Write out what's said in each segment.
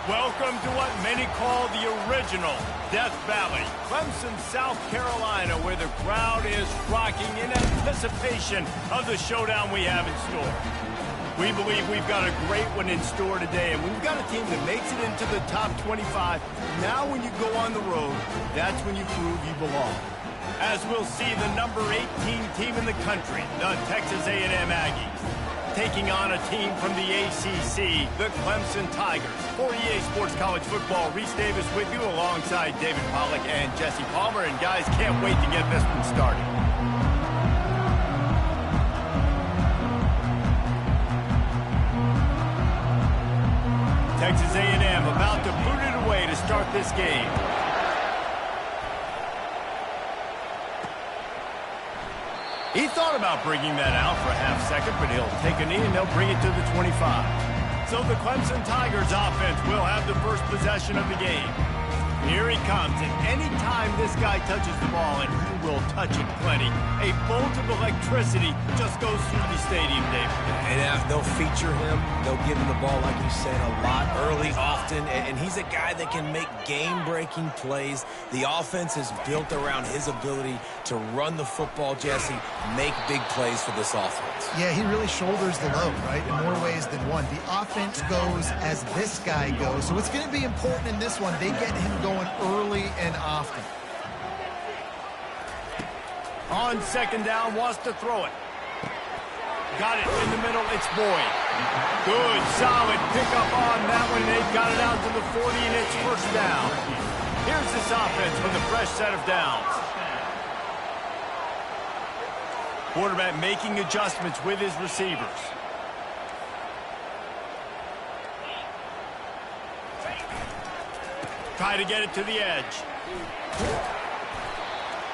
Welcome to what many call the original Death Valley, Clemson, South Carolina, where the crowd is rocking in anticipation of the showdown we have in store. We believe we've got a great one in store today, and we've got a team that makes it into the top 25. Now when you go on the road, that's when you prove you belong. As we'll see the number 18 team in the country, the Texas A&M Aggies, taking on a team from the ACC, the Clemson Tigers. For EA Sports College Football, Reese Davis with you alongside David Pollack and Jesse Palmer. And guys, can't wait to get this one started. Texas A&M about to boot it away to start this game. He thought about bringing that out for a half second, but he'll take a knee and they'll bring it to the 25. So the Clemson Tigers offense will have the first possession of the game. Here he comes, and anytime this guy touches the ball, and he will touch it plenty, a bolt of electricity just goes through the stadium, Dave. And they'll feature him. They'll give him the ball, like you said, a lot, early, often, and he's a guy that can make game-breaking plays. The offense is built around his ability to run the football, Jesse, make big plays for this offense. Yeah, he really shoulders the load, right, in more ways than one. The offense goes as this guy goes, so it's going to be important in this one. They get him going early and often. On second down, wants to throw it. Got it in the middle, it's Boyd. Good, solid pickup on that one. They've got it out to the 40, and it's first down. Here's this offense with a fresh set of downs. Quarterback making adjustments with his receivers. Try to get it to the edge.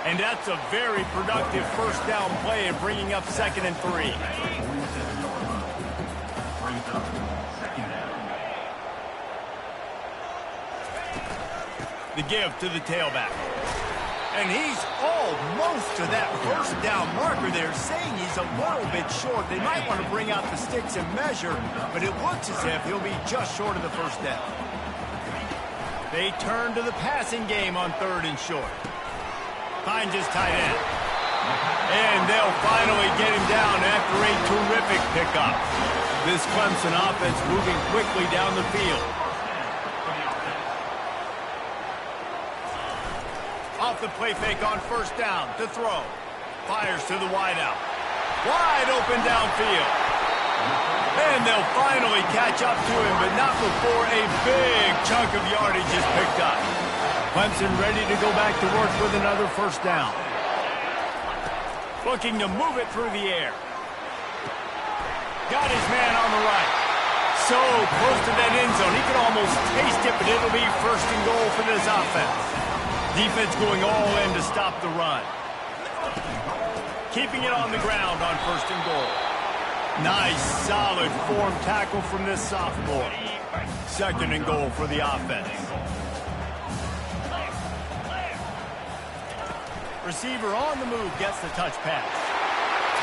And that's a very productive first down play and bringing up 2nd and 3. The give to the tailback. And he's almost to that first down marker there, saying he's a little bit short. They might want to bring out the sticks and measure, but it looks as if he'll be just short of the first down. They turn to the passing game on 3rd and short. Finds his tight end. And they'll finally get him down after a terrific pickup. This Clemson offense moving quickly down the field. Off the play fake on first down to throw. Fires to the wideout. Wide open downfield. And they'll finally catch up to him, but not before a big chunk of yardage is picked up. Clemson ready to go back to work with another first down. Looking to move it through the air. Got his man on the right. So close to that end zone. He could almost taste it, but it'll be 1st and goal for this offense. Defense going all in to stop the run. Keeping it on the ground on 1st and goal. Nice, solid form tackle from this sophomore. 2nd and goal for the offense. Receiver on the move gets the touch pass.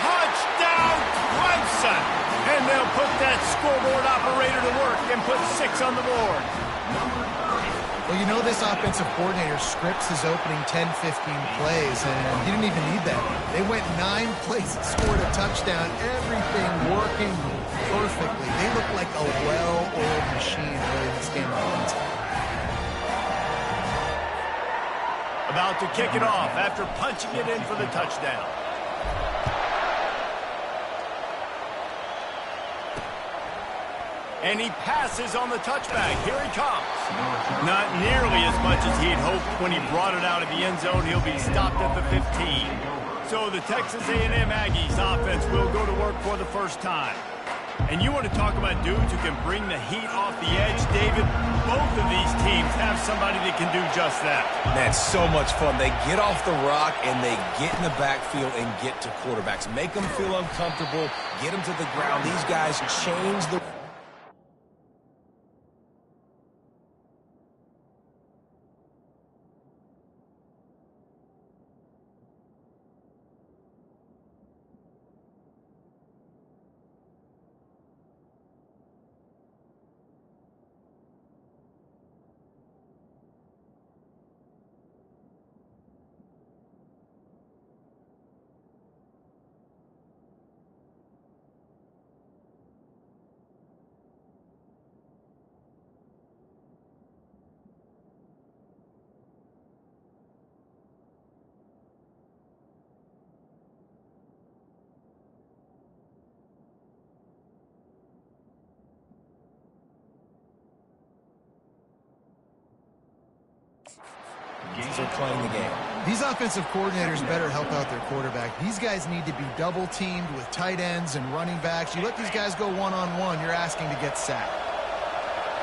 Touchdown, Clemson! And they'll put that scoreboard operator to work and put 6 on the board. Well, you know this offensive coordinator scripts his opening 10, 15 plays, and he didn't even need that. They went 9 plays and scored a touchdown, everything working perfectly. They look like a well-oiled machine early in this game offensively. About to kick it off after punching it in for the touchdown. And he passes on the touchback. Here he comes. Not nearly as much as he'd hoped when he brought it out of the end zone. He'll be stopped at the 15. So the Texas A&M Aggies offense will go to work for the first time. And you want to talk about dudes who can bring the heat off the edge, David? Both of these teams have somebody that can do just that. That's so much fun. They get off the rock and they get in the backfield and get to quarterbacks. Make them feel uncomfortable, get them to the ground. These guys change the... are playing the game. These offensive coordinators better help out their quarterback. These guys need to be double-teamed with tight ends and running backs. You let these guys go one-on-one, you're asking to get sacked.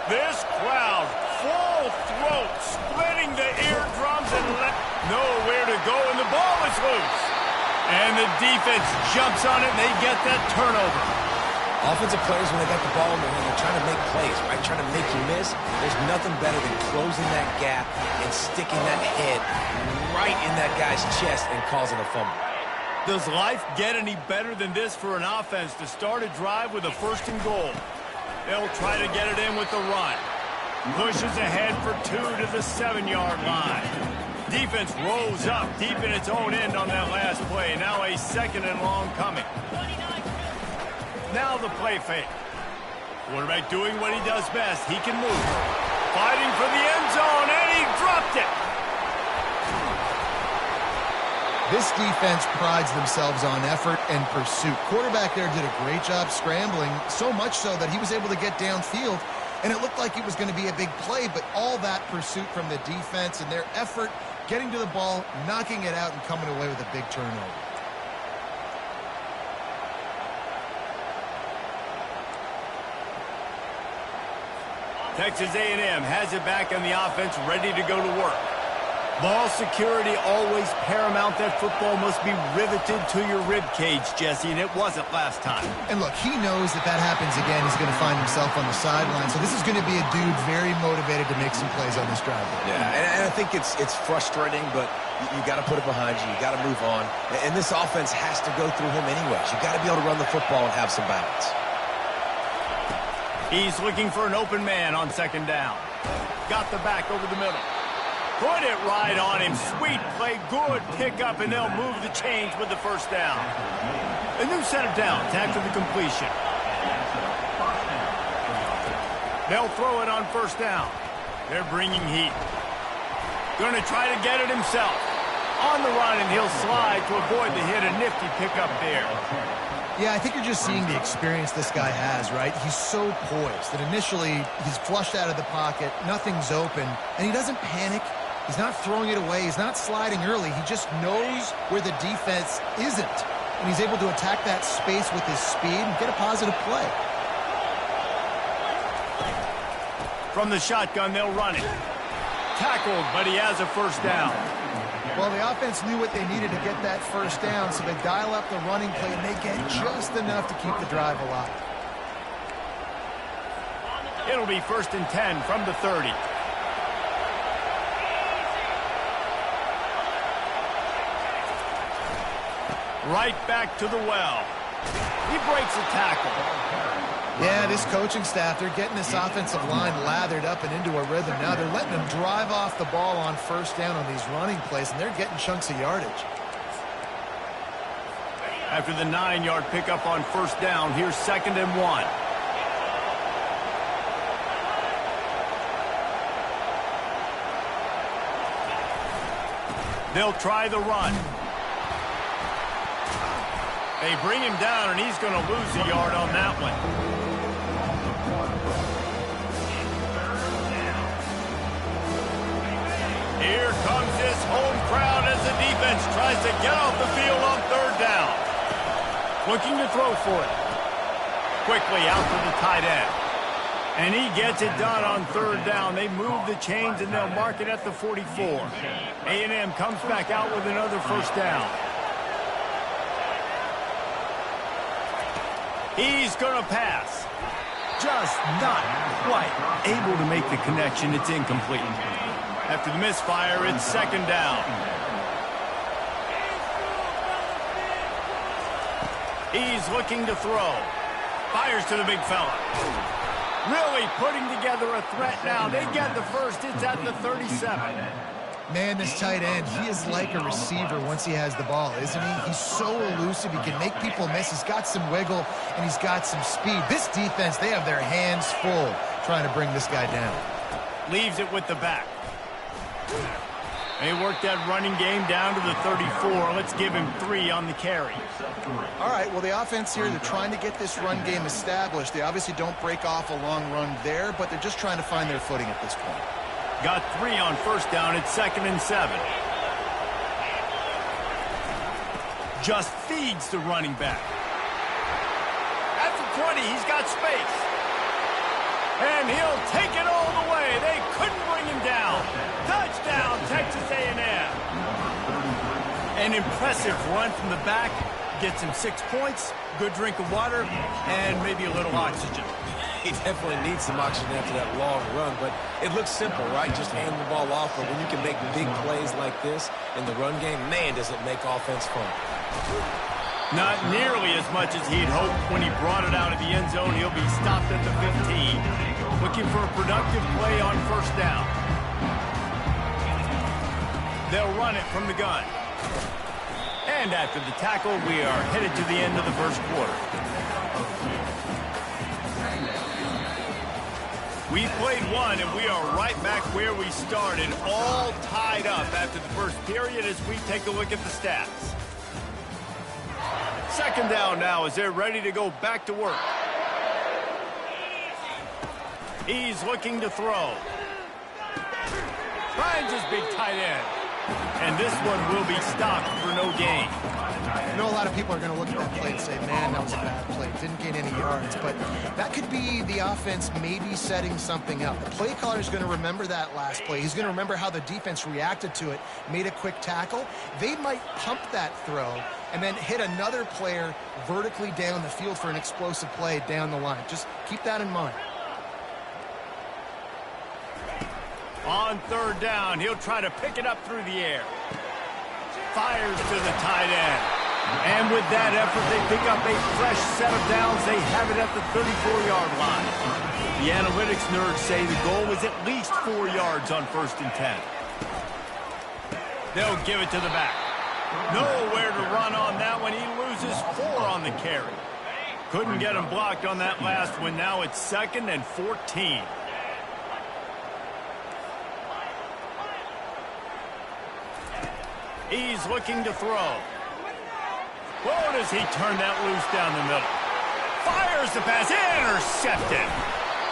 This crowd, full throat, splitting the eardrums and nowhere to go, and the ball is loose. And the defense jumps on it, and they get that turnover. Offensive players, when they got the ball in their hand, they're trying to make plays, right? Trying to make you miss. There's nothing better than closing that gap and sticking that head right in that guy's chest and causing a fumble. Does life get any better than this for an offense to start a drive with a 1st and goal? They'll try to get it in with the run. Pushes ahead for 2 to the 7-yard line. Defense rolls up deep in its own end on that last play. Now a 2nd and long coming. Now the play fake. Quarterback doing what he does best. He can move. Fighting for the end zone, and he dropped it. This defense prides themselves on effort and pursuit. Quarterback there did a great job scrambling, so much so that he was able to get downfield, and it looked like it was going to be a big play, but all that pursuit from the defense and their effort getting to the ball, knocking it out, and coming away with a big turnover. Texas A&M has it back on the offense, ready to go to work. Ball security always paramount. That football must be riveted to your rib cage, Jesse, and it wasn't last time. And look, he knows that that happens again, he's going to find himself on the sideline. So this is going to be a dude very motivated to make some plays on this drive. Yeah, and I think it's frustrating, but you got to put it behind you. You got to move on. And this offense has to go through him anyways. You got to be able to run the football and have some balance. He's looking for an open man on 2nd down. Got the back over the middle. Put it right on him. Sweet play, good pickup, and they'll move the chains with the 1st down. A new set of downs after the completion. They'll throw it on 1st down. They're bringing heat. Going to try to get it himself. On the run, and he'll slide to avoid the hit. A nifty pickup there. Yeah, I think you're just seeing the experience this guy has, right? He's so poised that initially he's flushed out of the pocket, nothing's open, and he doesn't panic. He's not throwing it away. He's not sliding early. He just knows where the defense isn't, and he's able to attack that space with his speed and get a positive play. From the shotgun, they'll run it. Tackled, but he has a 1st down. Well, the offense knew what they needed to get that 1st down, so they dial up the running play, and they get just enough to keep the drive alive. It'll be 1st and 10 from the 30. Right back to the well. He breaks a tackle. Yeah, this coaching staff, they're getting this offensive line lathered up and into a rhythm now. They're letting them drive off the ball on 1st down on these running plays, and they're getting chunks of yardage. After the 9-yard pickup on 1st down, here's 2nd and 1. They'll try the run. They bring him down, and he's going to lose a yard on that one. Here comes this home crowd as the defense tries to get off the field on 3rd down. Looking to throw for it. Quickly out to the tight end. And he gets it done on 3rd down. They move the chains, and they'll mark it at the 44. A&M comes back out with another 1st down. He's going to pass. Just not quite able to make the connection. It's incomplete. After the misfire, it's 2nd down. He's looking to throw. Fires to the big fella. Really putting together a threat now. They get the 1st. It's at the 37. Man, this tight end, he is like a receiver once he has the ball, isn't he? He's so elusive. He can make people miss. He's got some wiggle, and he's got some speed. This defense, they have their hands full trying to bring this guy down. Leaves it with the back. They work that running game down to the 34. Let's give him 3 on the carry. All right, well, the offense here, they're trying to get this run game established. They obviously don't break off a long run there, but they're just trying to find their footing at this point. Got 3 on first down at 2nd and 7. Just feeds the running back. At the 20, he's got space. And he'll take it all the way. They couldn't bring him down. Touchdown, Texas A&M. An impressive run from the back. Gets him 6 points, good drink of water, and maybe a little oxygen. He definitely needs some oxygen after that long run, but it looks simple, right? Just hand the ball off, but when you can make big plays like this in the run game, man, does it make offense fun. Not nearly as much as he'd hoped when he brought it out of the end zone. He'll be stopped at the 15. Looking for a productive play on first down. They'll run it from the gun. And after the tackle, we are headed to the end of the first quarter. We played one, and we are right back where we started, all tied up after the first period as we take a look at the stats. Second down now as they're ready to go back to work. He's looking to throw. Finds his big tight end. And this one will be stopped for no gain. I know a lot of people are going to look at that play and say, man, that was a bad play. Didn't gain any yards. But that could be the offense maybe setting something up. The play caller is going to remember that last play. He's going to remember how the defense reacted to it, made a quick tackle. They might pump that throw and then hit another player vertically down the field for an explosive play down the line. Just keep that in mind. On third down, he'll try to pick it up through the air. Fires to the tight end. And with that effort, they pick up a fresh set of downs. They have it at the 34-yard line. The analytics nerds say the goal was at least 4 yards on 1st and 10. They'll give it to the back. Nowhere to run on that one. He loses 4 on the carry. Couldn't get him blocked on that last one. Now it's 2nd and 14. He's looking to throw. Whoa, does he turn that loose down the middle? Fires the pass, intercepted.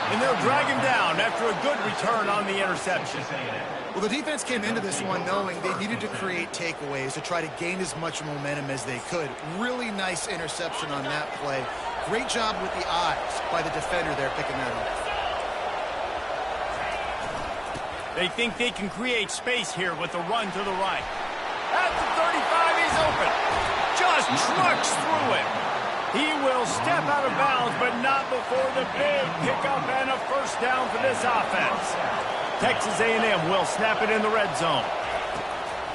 And they'll drag him down after a good return on the interception. Well, the defense came into this one knowing they needed to create takeaways to try to gain as much momentum as they could. Really nice interception on that play. Great job with the eyes by the defender there picking that up. They think they can create space here with a run to the right. At the 35, he's open. Just trucks through it. He will step out of bounds, but not before the big pickup and a first down for this offense. Texas A&M will snap it in the red zone.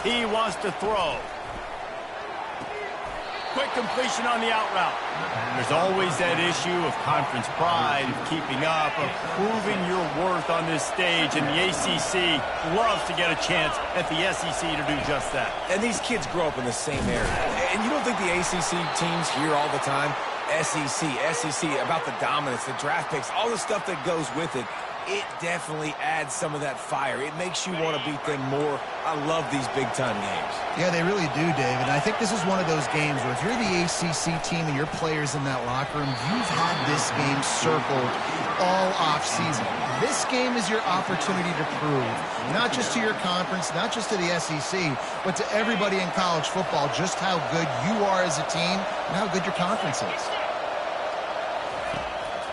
He wants to throw. Quick completion on the out route. There's always that issue of conference pride, of keeping up, of proving your worth on this stage, and the ACC loves to get a chance at the SEC to do just that. And these kids grow up in the same area. And you don't think the ACC teams hear all the time, SEC, about the dominance, the draft picks, all the stuff that goes with it. It definitely adds some of that fire. It makes you want to beat them more. I love these big-time games. Yeah, they really do, David. I think this is one of those games where if you're the ACC team and your players in that locker room, you've had this game circled all off-season. This game is your opportunity to prove, not just to your conference, not just to the SEC, but to everybody in college football, just how good you are as a team and how good your conference is.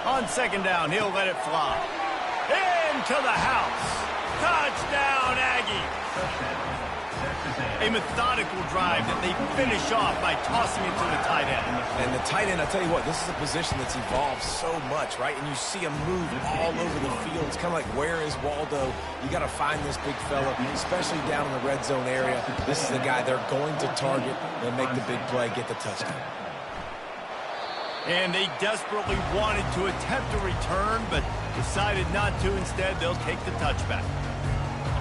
On second down, he'll let it fly. Into the house. Touchdown, Aggies. A methodical drive that they finish off by tossing it to the tight end. And the tight end, I'll tell you what, this is a position that's evolved so much, right? And you see him move all over the field. It's kind of like, where is Waldo? You got to find this big fella, especially down in the red zone area. This is the guy they're going to target. They'll make the big play, get the touchdown. And they desperately wanted to attempt a return, but decided not to. Instead, they'll take the touchback.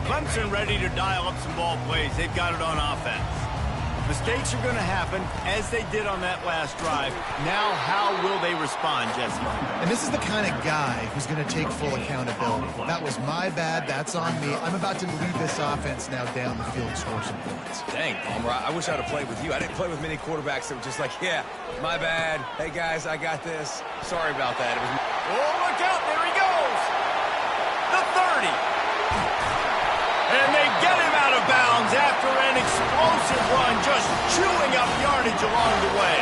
Clemson ready to dial up some ball plays. They've got it on offense. Mistakes are going to happen, as they did on that last drive. Now, how will they respond, Jesse? And this is the kind of guy who's going to take full accountability. That was my bad. That's on me. I'm about to lead this offense now down the field and score some points. Dang, Palmer, I wish I'd have played with you. I didn't play with many quarterbacks that were just like, yeah, my bad. Hey, guys, I got this. Sorry about that. Oh, look out. There he goes. The 30. yardage along the way.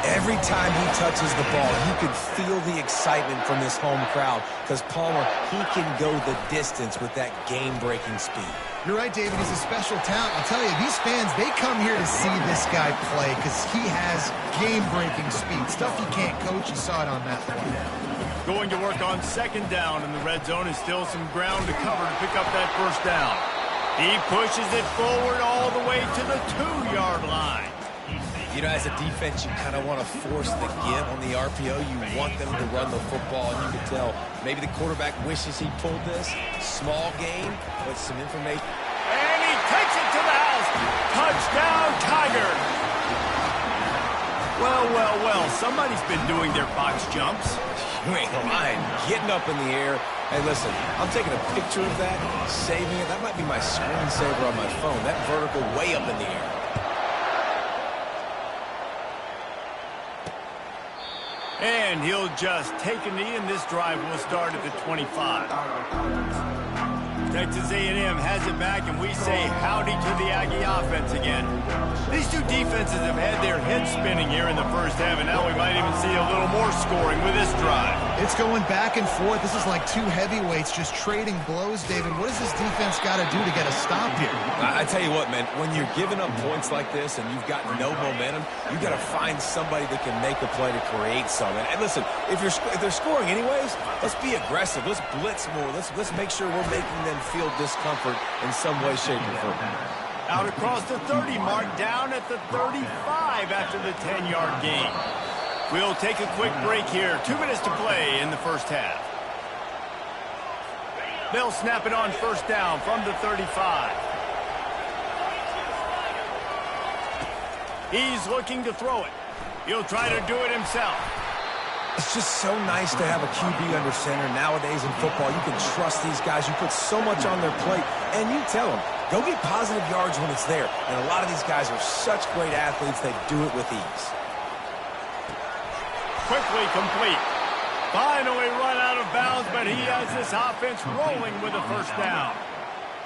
Every time he touches the ball, you can feel the excitement from this home crowd because Palmer, he can go the distance with that game-breaking speed. You're right, David. He's a special talent. I'll tell you, these fans, they come here to see this guy play because he has game-breaking speed. Stuff you can't coach. You saw it on that play. Going to work on second down in the red zone is still some ground to cover to pick up that first down. He pushes it forward all the way to the 2-yard line. You know, as a defense, you kind of want to force the give on the RPO. You want them to run the football, and you can tell maybe the quarterback wishes he pulled this. Small gain, but some information. And he takes it to the house. Touchdown, Tiger. Well, well, well, somebody's been doing their box jumps. You ain't lying. Getting up in the air. Hey, listen, I'm taking a picture of that, saving it. That might be my screensaver on my phone. That vertical way up in the air. And he'll just take a knee, and this drive will start at the 25. Texas A&M has it back, and we say howdy to the Aggie offense again. These two defenses have had their heads spinning here in the first half, and now we might even see a little more scoring with this drive. It's going back and forth. This is like two heavyweights just trading blows, David. What does this defense got to do to get a stop here? I tell you what, man, when you're giving up points like this and you've got no momentum, you got to find somebody that can make a play to create something. And listen, if they're scoring anyways, let's be aggressive. Let's blitz more. Let's make sure we're making them feel discomfort in some way, shape, or form. Out across the 30 mark, down at the 35 after the 10-yard gain. We'll take a quick break here. 2 minutes to play in the first half. They'll snap it on first down from the 35. He's looking to throw it. He'll try to do it himself. It's just so nice to have a QB under center nowadays in football. You can trust these guys. You put so much on their plate, and you tell them, go get positive yards when it's there. And a lot of these guys are such great athletes, they do it with ease. Quickly complete. Finally run out of bounds, but he has this offense rolling with a first down.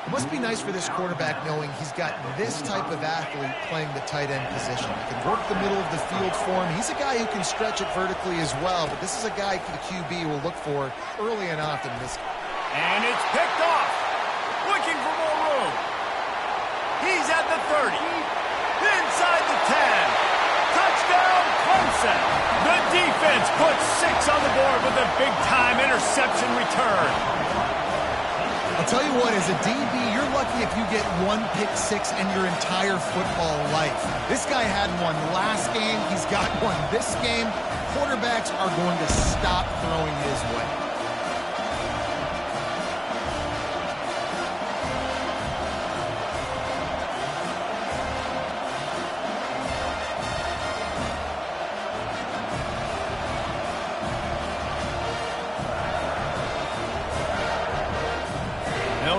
It must be nice for this quarterback knowing he's got this type of athlete playing the tight end position. He can work the middle of the field for him. He's a guy who can stretch it vertically as well, but this is a guy the QB will look for early and often. And it's picked off. Looking for more room. He's at the 30. Inside the 10. Touchdown, Clemson. The defense puts 6 on the board with a big-time interception return. I'll tell you what, as a DB, you're lucky if you get 1 pick six in your entire football life. This guy had one last game. He's got one this game. Quarterbacks are going to stop throwing his way.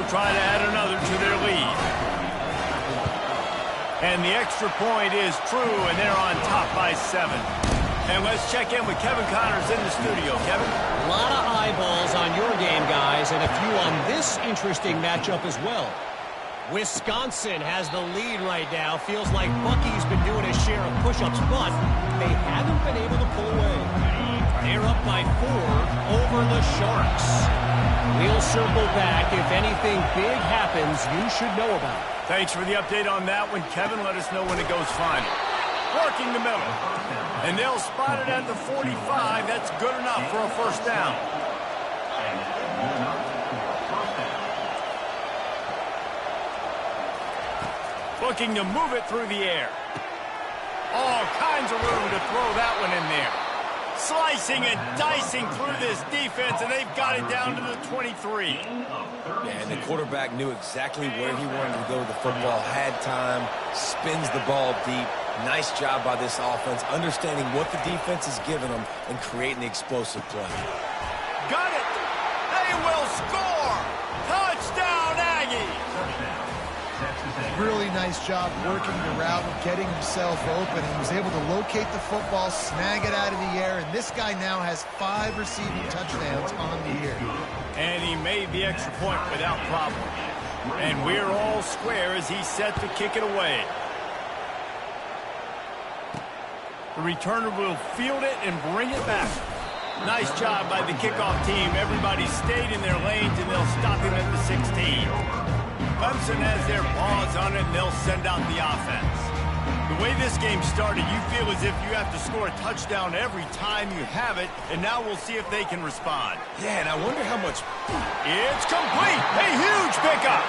Try to add another to their lead. And the extra point is true, and they're on top by 7. And let's check in with Kevin Connors in the studio. Kevin? A lot of eyeballs on your game, guys, and a few on this interesting matchup as well. Wisconsin has the lead right now. Feels like Bucky's been doing his share of push-ups, but they haven't been able to pull away. They're up by 4 over the Sharks. We'll circle back. If anything big happens, you should know about it. Thanks for the update on that one, Kevin. Let us know when it goes final. Working the middle. And they'll spot it at the 45. That's good enough for a first down. Looking to move it through the air. All kinds of room to throw that one in there. Slicing and dicing through this defense, and they've got it down to the 23. And the quarterback knew exactly where he wanted to go with the football, had time, spins the ball deep. Nice job by this offense, understanding what the defense is giving them and creating the explosive play. Got it. They will score. Touchdown, Aggies. Really nice job working the route and getting himself open. He was able to locate the football, snag it out of the air, and this guy now has 5 receiving touchdowns on the year. And he made the extra point without problem. And we're all square as he's set to kick it away. The returner will field it and bring it back. Nice job by the kickoff team. Everybody stayed in their lanes, and they'll stop him at the 16. Clemson has their paws on it, and they'll send out the offense. The way this game started, you feel as if you have to score a touchdown every time you have it, and now we'll see if they can respond. Yeah, and I wonder how much... It's complete! A huge pickup!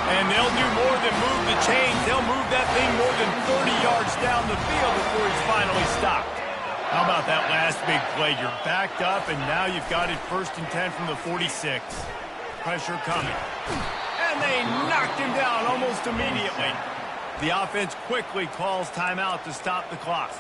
And they'll do more than move the chains. They'll move that thing more than 30 yards down the field before he's finally stopped. How about that last big play? You're backed up, and now you've got it 1st and 10 from the 46. Pressure coming. And they knocked him down almost immediately. The offense quickly calls timeout to stop the clock.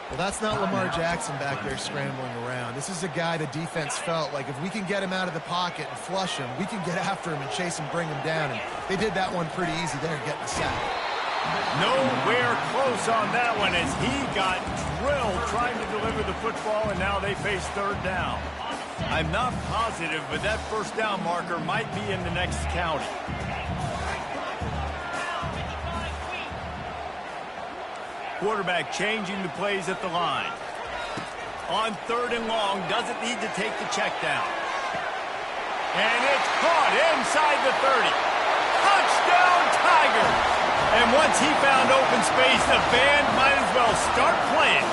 Well, that's not Lamar Jackson back there scrambling around. This is a guy the defense felt like if we can get him out of the pocket and flush him, we can get after him and chase him, bring him down. And they did that one pretty easy there, getting the sack. Nowhere close on that one as he got drilled trying to deliver the football, and now they face 3rd down. I'm not positive, but that 1st down marker might be in the next county. Quarterback changing the plays at the line. On 3rd and long, doesn't need to take the check down. And it's caught inside the 30. Touchdown, Tigers! And once he found open space, the band might as well start playing.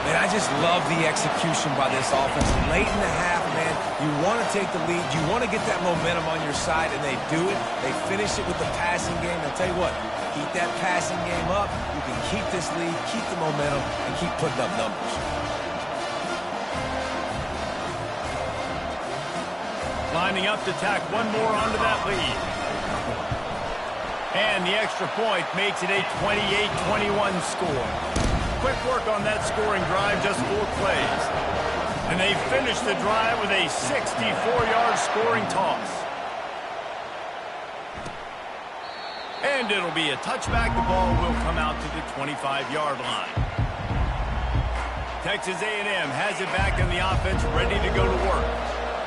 Man, I just love the execution by this offense. Late in the half, man, you want to take the lead. You want to get that momentum on your side, and they do it. They finish it with the passing game. I'll tell you what, keep that passing game up. You can keep this lead, keep the momentum, and keep putting up numbers. Lining up to tack one more onto that lead. And the extra point makes it a 28-21 score. Quick work on that scoring drive, just 4 plays. And they finish the drive with a 64-yard scoring toss. And it'll be a touchback. The ball will come out to the 25-yard line. Texas A&M has it back in the offense, ready to go to work.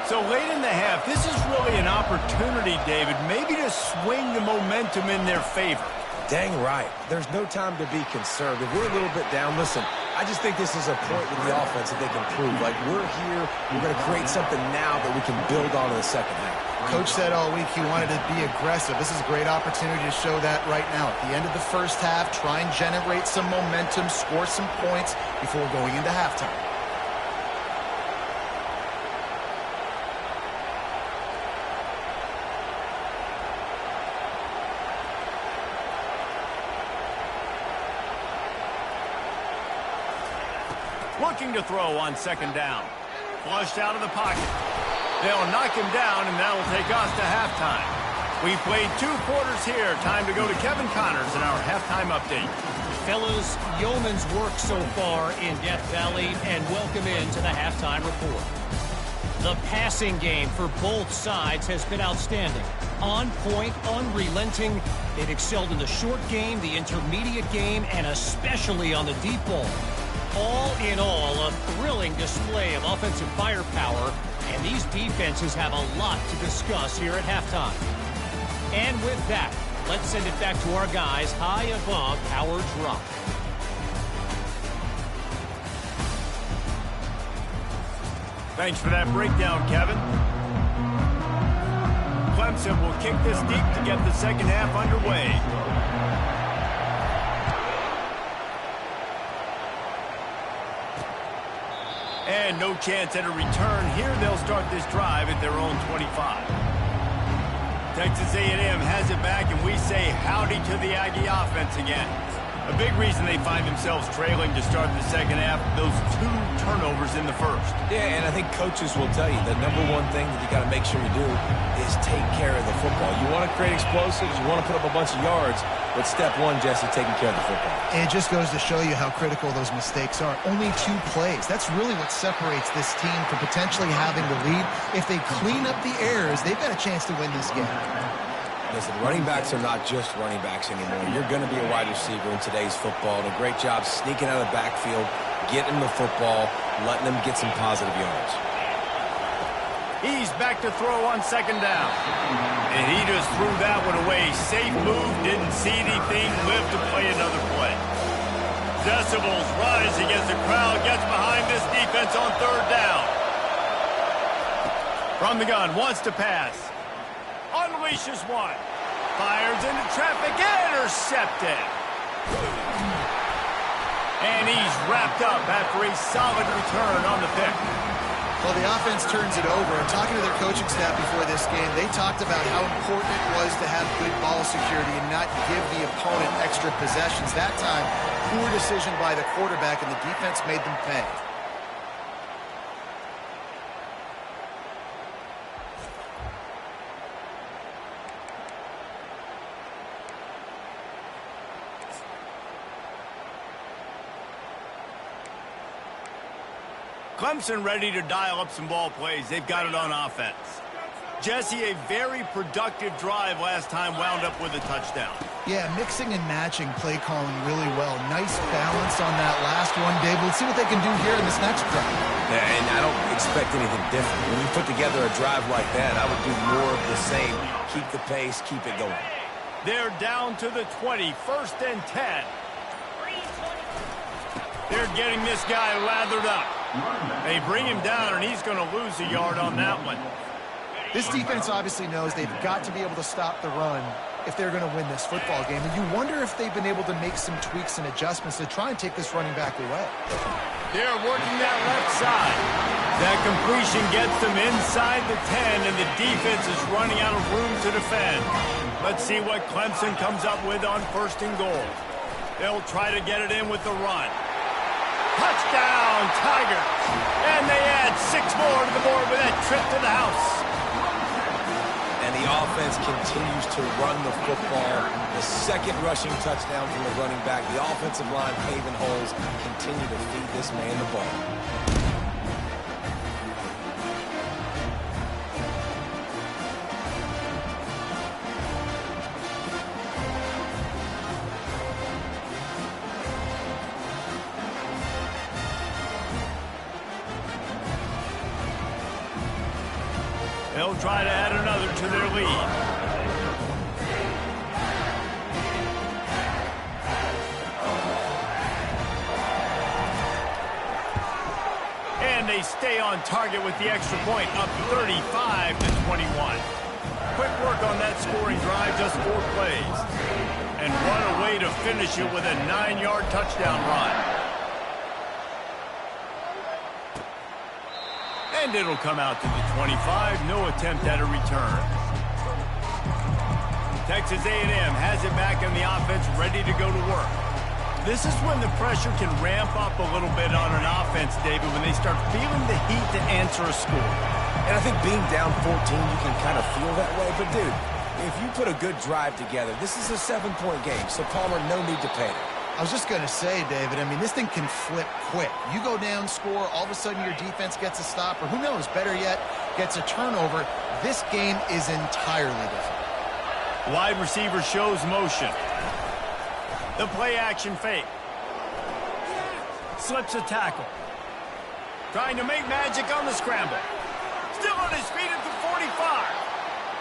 So late in the half, this is really an opportunity, David, maybe to swing the momentum in their favor. Dang right. There's no time to be concerned. If we're a little bit down, listen, I just think this is a point with the offense that they can prove. Like, we're here, we're going to create something now that we can build on in the second half. Coach said all week he wanted to be aggressive. This is a great opportunity to show that right now. At the end of the 1st half, try and generate some momentum, score some points before going into halftime. Looking to throw on 2nd down. Flushed out of the pocket. They'll knock him down, and that'll take us to halftime. We've played 2 quarters here. Time to go to Kevin Connors in our halftime update. Fellas, yeoman's work so far in Death Valley, and welcome into the halftime report. The passing game for both sides has been outstanding. On point, unrelenting. They've excelled in the short game, the intermediate game, and especially on the deep ball. All in all, a thrilling display of offensive firepower, and these defenses have a lot to discuss here at halftime. And with that, let's send it back to our guys high above Howard's Rock. Thanks for that breakdown, Kevin. Clemson will kick this deep to get the second half underway. And no chance at a return. Here they'll start this drive at their own 25. Texas A&M has it back, and we say howdy to the Aggie offense again. A big reason they find themselves trailing to start the second half, those 2 turnovers in the 1st. Yeah, and I think coaches will tell you the #1 thing that you got to make sure you do is take care of the football. You want to create explosives, you want to put up a bunch of yards, but step 1, Jesse, taking care of the football. And it just goes to show you how critical those mistakes are. Only 2 plays. That's really what separates this team from potentially having the lead. If they clean up the errors, they've got a chance to win this game. Listen, running backs are not just running backs anymore. You're going to be a wide receiver in today's football. And a great job sneaking out of the backfield, getting the football, letting them get some positive yards. He's back to throw on 2nd down. And he just threw that one away. Safe move, didn't see anything, lived to play another play. Decibels rising as the crowd gets behind this defense on third down. From the gun, wants to pass. Unleashes one. Fires into traffic, intercepted. And he's wrapped up after a solid return on the pick. Well, the offense turns it over. And talking to their coaching staff before this game, they talked about how important it was to have good ball security and not give the opponent extra possessions. That time, poor decision by the quarterback, and the defense made them pay. Clemson ready to dial up some ball plays. They've got it on offense. Jesse, a very productive drive last time wound up with a touchdown. Yeah, mixing and matching play calling really well. Nice balance on that last one, Dave. Let's see what they can do here in this next drive. Yeah, and I don't expect anything different. When you put together a drive like that, I would do more of the same. Keep the pace, keep it going. They're down to the 20, 1st and 10. They're getting this guy lathered up. They bring him down, and he's going to lose a yard on that one. This defense obviously knows they've got to be able to stop the run if they're going to win this football game. And you wonder if they've been able to make some tweaks and adjustments to try and take this running back away. They're working that left side. That completion gets them inside the 10, and the defense is running out of room to defend. Let's see what Clemson comes up with on 1st and goal. They'll try to get it in with the run. Touchdown, Tigers. And they add 6 more to the board with that trip to the house. And the offense continues to run the football. The second rushing touchdown from the running back. The offensive line paving holes. Continue to feed this man the ball. They'll try to add another to their lead. And they stay on target with the extra point, up 35 to 21. Quick work on that scoring drive, just 4 plays. And what a way to finish it with a 9-yard touchdown run. And it'll come out to the 25. No attempt at a return. Texas A&M has it back in the offense, ready to go to work. This is when the pressure can ramp up a little bit on an offense, David, when they start feeling the heat to answer a score. And I think being down 14, you can kind of feel that way. But, dude, if you put a good drive together, this is a 7-point game. So, Palmer, no need to panic. I was just going to say, David, I mean, this thing can flip quick. You go down, score, all of a sudden your defense gets a stop, or who knows, better yet, gets a turnover. This game is entirely different. Wide receiver shows motion. The play action fake. Slips a tackle. Trying to make magic on the scramble. Still on his feet at the 45.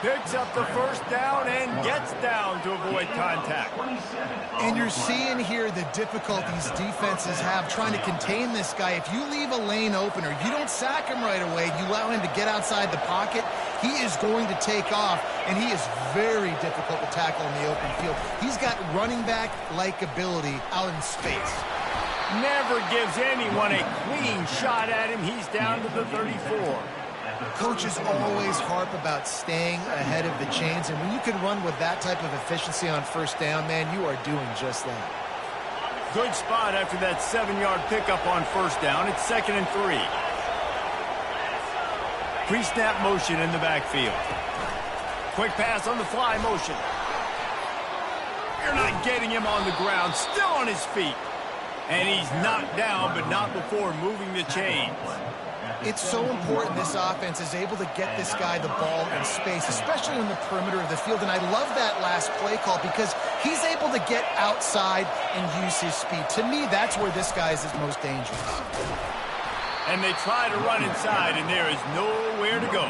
Picks up the first down and gets down to avoid contact. And you're seeing here the difficulties defenses have trying to contain this guy. If you leave a lane open or you don't sack him right away, you allow him to get outside the pocket, he is going to take off, and he is very difficult to tackle in the open field. He's got running back-like ability out in space. Never gives anyone a clean shot at him. He's down to the 34. Coaches always harp about staying ahead of the chains, and when you can run with that type of efficiency on first down, man, you are doing just that. Good spot after that 7-yard pickup on first down. It's 2nd and 3. Pre-snap motion in the backfield. Quick pass on the fly motion. You're not getting him on the ground. Still on his feet. And he's knocked down, but not before moving the chains. It's so important this offense is able to get this guy the ball in space, especially in the perimeter of the field. And I love that last play call because he's able to get outside and use his speed. To me, that's where this guy is his most dangerous. And they try to run inside, and there is nowhere to go.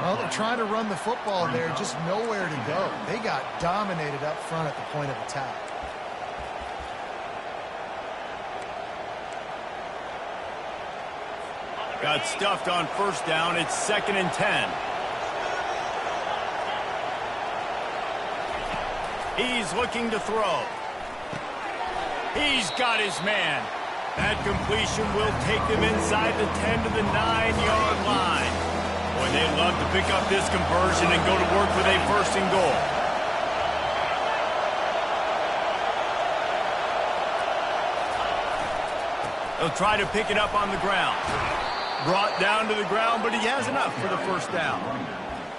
Well, they're trying to run the football there, just nowhere to go. They got dominated up front at the point of attack. Got stuffed on first down. It's 2nd and 10. He's looking to throw. He's got his man. That completion will take them inside the 10 to the 9-yard line. Boy, they love to pick up this conversion and go to work with a 1st and goal. They'll try to pick it up on the ground. Brought down to the ground, but he has enough for the 1st down.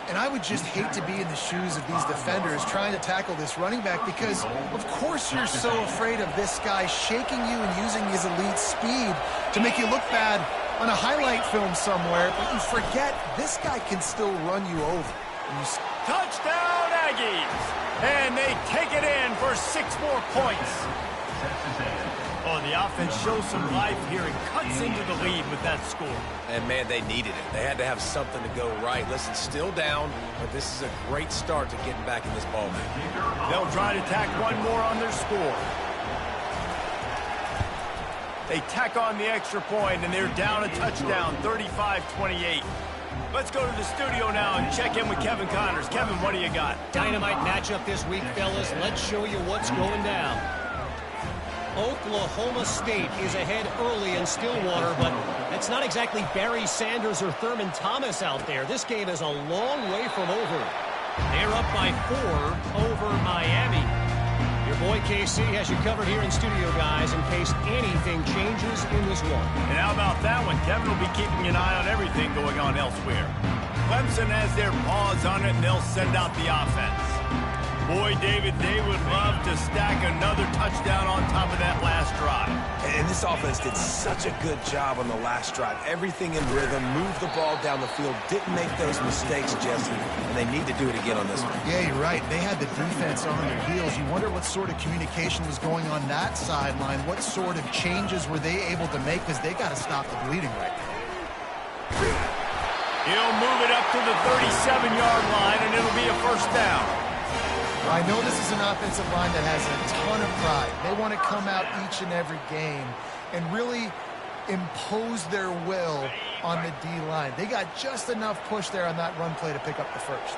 And I would just hate to be in the shoes of these defenders trying to tackle this running back because, of course, you're so afraid of this guy shaking you and using his elite speed to make you look bad on a highlight film somewhere, but you forget this guy can still run you over. Touchdown, Aggies! And they take it in for 6 more points. Oh, the offense shows some life here and cuts into the lead with that score. And, man, they needed it. They had to have something to go right. Listen, still down, but this is a great start to getting back in this ballgame. They'll try to tack one more on their score. They tack on the extra point, and they're down a touchdown, 35-28. Let's go to the studio now and check in with Kevin Connors. Kevin, what do you got? Dynamite matchup this week, fellas. Let's show you what's going down. Oklahoma State is ahead early in Stillwater, but it's not exactly Barry Sanders or Thurman Thomas out there. This game is a long way from over. They're up by 4 over Miami. Your boy KC has you covered here in studio, guys, in case anything changes in this one. And how about that one? Kevin will be keeping an eye on everything going on elsewhere. Clemson has their paws on it, and they'll send out the offense. Boy, David, they would love to stack another touchdown on top of that last drive. And this offense did such a good job on the last drive. Everything in rhythm, moved the ball down the field, didn't make those mistakes, Jesse, and they need to do it again on this one. Yeah, you're right. They had the defense on their heels. You wonder what sort of communication was going on that sideline. What sort of changes were they able to make because they got to stop the bleeding right now. He'll move it up to the 37-yard line, and it'll be a 1st down. I know this is an offensive line that has a ton of pride. They want to come out each and every game and really impose their will on the D-line. They got just enough push there on that run play to pick up the 1st.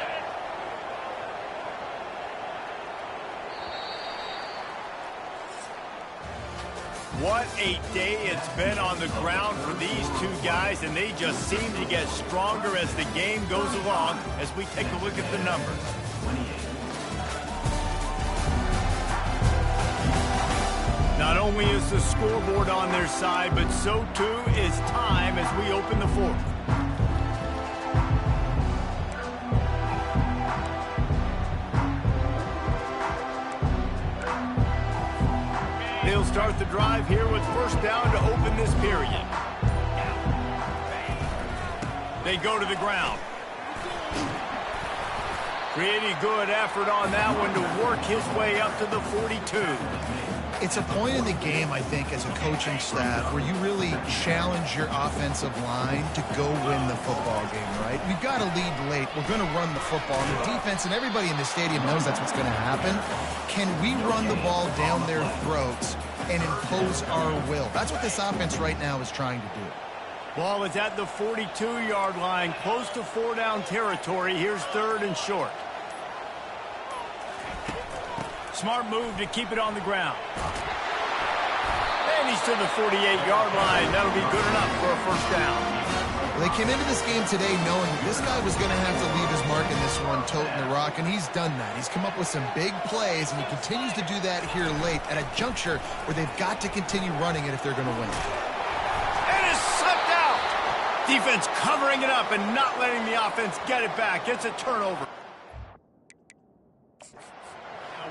What a day it's been on the ground for these 2 guys, and they just seem to get stronger as the game goes along as we take a look at the numbers. Not only is the scoreboard on their side, but so too is time as we open the 4th. They'll start the drive here with 1st down to open this period. They go to the ground. Pretty good effort on that one to work his way up to the 42. It's a point in the game, I think, as a coaching staff where you really challenge your offensive line to go win the football game, right? We've got to lead late. We're going to run the football. And the defense and everybody in the stadium knows that's what's going to happen. Can we run the ball down their throats and impose our will? That's what this offense right now is trying to do. Ball is at the 42-yard line, close to 4-down territory. Here's 3rd and short. Smart move to keep it on the ground. And he's to the 48-yard line. That'll be good enough for a 1st down. Well, they came into this game today knowing this guy was going to have to leave his mark in this one, toting the rock, and he's done that. He's come up with some big plays, and he continues to do that here late at a juncture where they've got to continue running it if they're going to win. And it's slipped out. Defense covering it up and not letting the offense get it back. It's a turnover.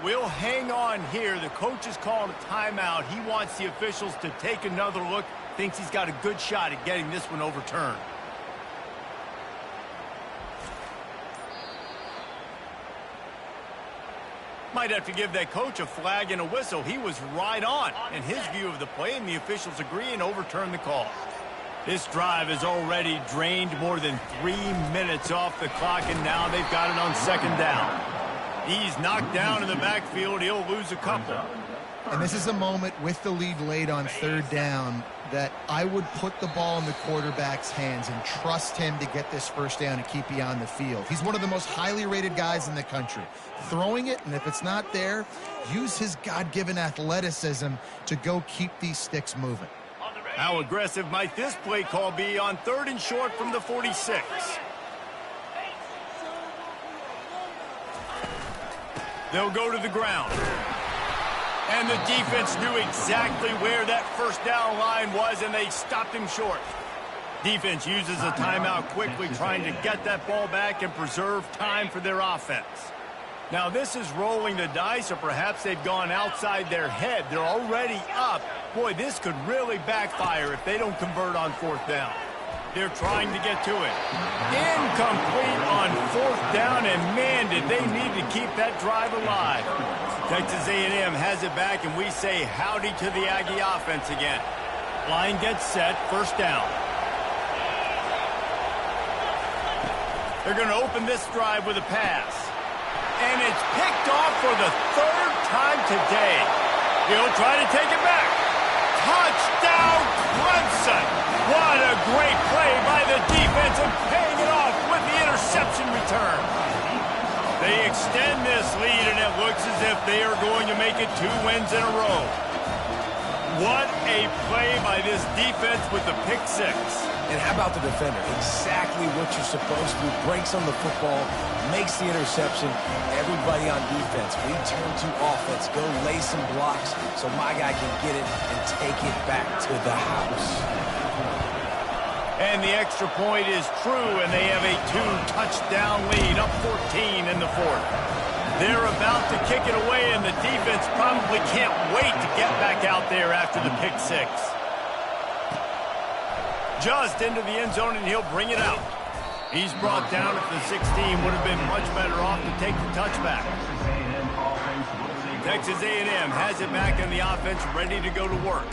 We'll hang on here. The coach has called a timeout. He wants the officials to take another look. Thinks he's got a good shot at getting this one overturned. Might have to give that coach a flag and a whistle. He was right on in his view of the play, and the officials agree and overturn the call. This drive has already drained more than 3 minutes off the clock, and now they've got it on 2nd down. He's knocked down in the backfield. He'll lose a couple. And this is a moment with the lead late on 3rd down. that I would put the ball in the quarterback's hands and trust him to get this first down and keep you on the field. He's one of the most highly rated guys in the country. Throwing it, and if it's not there, use his God-given athleticism to go keep these sticks moving. How aggressive might this play call be on 3rd and short from the 46? They'll go to the ground. And the defense knew exactly where that first down line was, and they stopped him short. Defense uses a timeout quickly, trying to get that ball back and preserve time for their offense. Now, this is rolling the dice, or perhaps they've gone outside their head. They're already up. Boy, this could really backfire if they don't convert on 4th down. They're trying to get to it. Incomplete on 4th down, and man, did they need to keep that drive alive. Texas A&M has it back, and we say howdy to the Aggie offense again. Line gets set, 1st down. They're going to open this drive with a pass. And it's picked off for the 3rd time today. He'll try to take it back. Touchdown, Clemson! What a great play by the defense, and paying it off with the interception return. They extend this lead, and it looks as if they are going to make it 2 wins in a row. What a play by this defense with the pick 6. And how about the defender? Exactly what you're supposed to do. Breaks on the football, makes the interception. Everybody on defense, we turn to offense. Go lay some blocks so my guy can get it and take it back to the house. And the extra point is true, and they have a 2-touchdown lead, up 14 in the 4th. They're about to kick it away, and the defense probably can't wait to get back out there after the pick 6. Just into the end zone, and he'll bring it out. He's brought down at the 16. Would have been much better off to take the touchback. Texas A&M has it back in the offense, ready to go to work.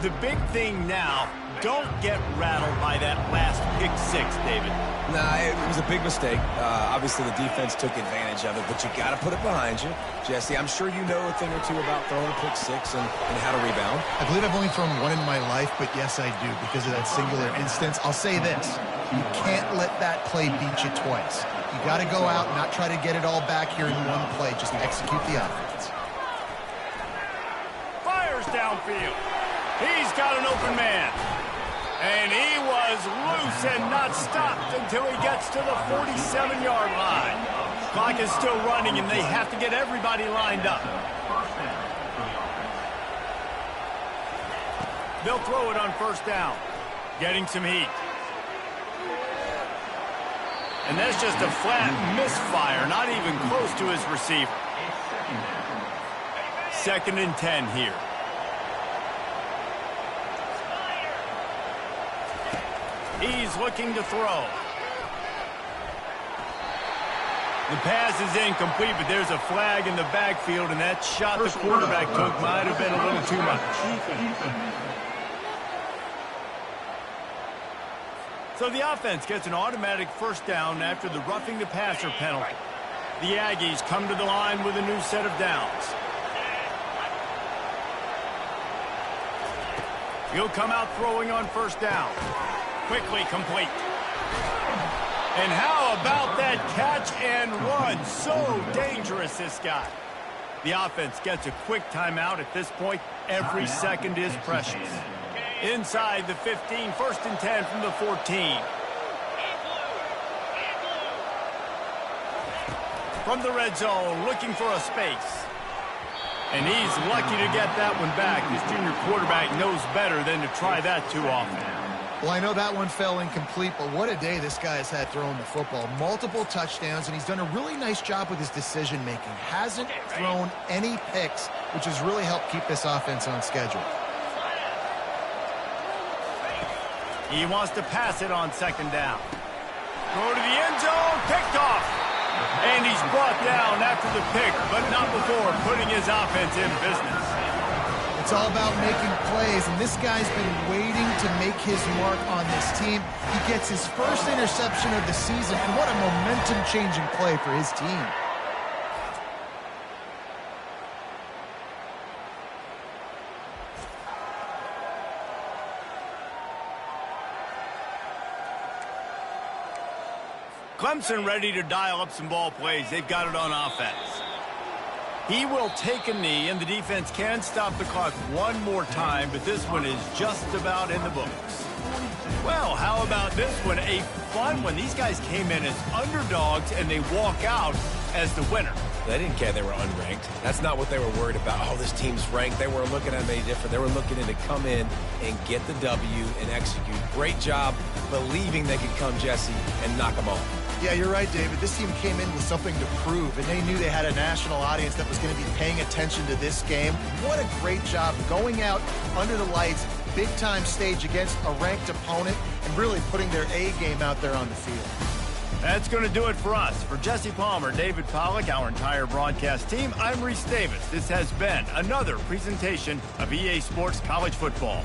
The big thing now, don't get rattled by that last pick 6, David. Nah, it was a big mistake. Obviously, the defense took advantage of it, but you got to put it behind you. Jesse, I'm sure you know a thing or two about throwing a pick 6 and how to rebound. I believe I've only thrown one in my life, but yes, I do, because of that singular instance. I'll say this. You can't let that play beat you twice. You got to go out and not try to get it all back here in one play. Just execute the offense. Fires downfield. He's got an open man. And he was loose and not stopped until he gets to the 47-yard line. Clock is still running, and they have to get everybody lined up. They'll throw it on 1st down. Getting some heat. And that's just a flat misfire, not even close to his receiver. 2nd and 10 here. He's looking to throw. The pass is incomplete, but there's a flag in the backfield, and that shot the quarterback took might have been a little too much. So the offense gets an automatic 1st down after the roughing the passer penalty. The Aggies come to the line with a new set of downs. He'll come out throwing on 1st down. Quickly complete. And how about that catch and run? So dangerous, this guy. The offense gets a quick timeout at this point. Every second is precious. Inside the 15, 1st and 10 from the 14. From the red zone, looking for a space. And he's lucky to get that one back. This junior quarterback knows better than to try that too often. Well, I know that one fell incomplete, but what a day this guy has had throwing the football. Multiple touchdowns, and he's done a really nice job with his decision-making. Hasn't thrown any picks, which has really helped keep this offense on schedule. He wants to pass it on 2nd down. Go to the end zone, picked off. And he's brought down after the pick, but not before putting his offense in business. It's all about making plays, and this guy's been waiting to make his mark on this team. He gets his first interception of the season, and what a momentum-changing play for his team. Clemson ready to dial up some ball plays. They've got it on offense. He will take a knee, and the defense can stop the clock one more time, but this one is just about in the books. Well, how about this one? A fun one. These guys came in as underdogs, and they walk out as the winner. They didn't care they were unranked. That's not what they were worried about. Oh, this team's ranked. They weren't looking at any different. They were looking to come in and get the W and execute. Great job believing they could come, Jesse, and knock them off. Yeah, you're right, David. This team came in with something to prove, and they knew they had a national audience that was going to be paying attention to this game. What a great job going out under the lights, big-time stage against a ranked opponent, and really putting their A game out there on the field. That's going to do it for us. For Jesse Palmer, David Pollack, our entire broadcast team, I'm Reese Davis. This has been another presentation of EA Sports College Football.